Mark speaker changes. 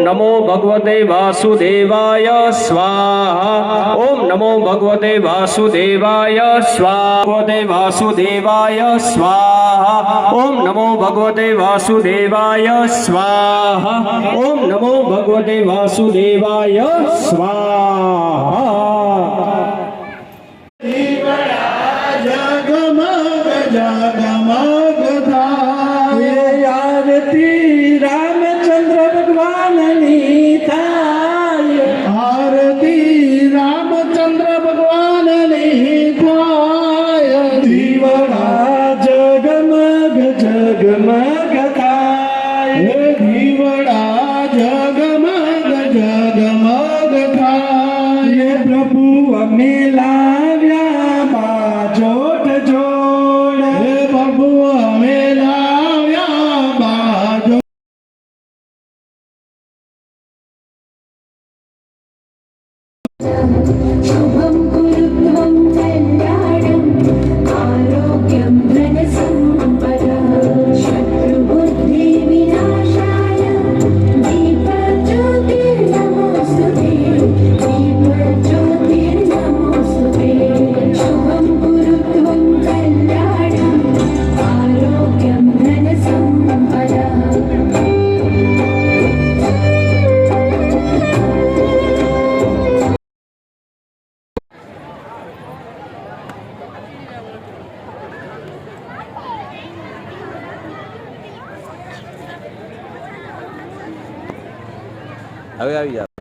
Speaker 1: नमो भगवते वासुदेवाय स्वाहा। ओम नमो भगवते वासुदेवाय स्वाहा। भगवते वासुदेवाय स्वाहा। ओम नमो भगवते वासुदेवाय स्वाहा। ओम नमो भगवते वासुदेवाय स्वाहा।
Speaker 2: जगमग जगमग थाए आरती रामचंद्र भगवान नी थाय। आरती रामचंद्र भगवान नी थाय। दीवड़ा जगमग जगमग थाय। दीवड़ा जगमग जगमग थाय। प्रभु अमेला जोड़ जोड़ प्रभु मेला बाजो।
Speaker 3: शुभं कुरुत्वं कल्याणं आरोग्यं धनसम्पदः शत्रुबुद्धि विनाशाय दीपज्योतिर्नमोस्तुते दीपज्योतिर्नमोस्तुते। शुभं कुरुत्वं कल्याणं आरोग्यं धनसम्पदः।
Speaker 4: હવે આવી જાવ.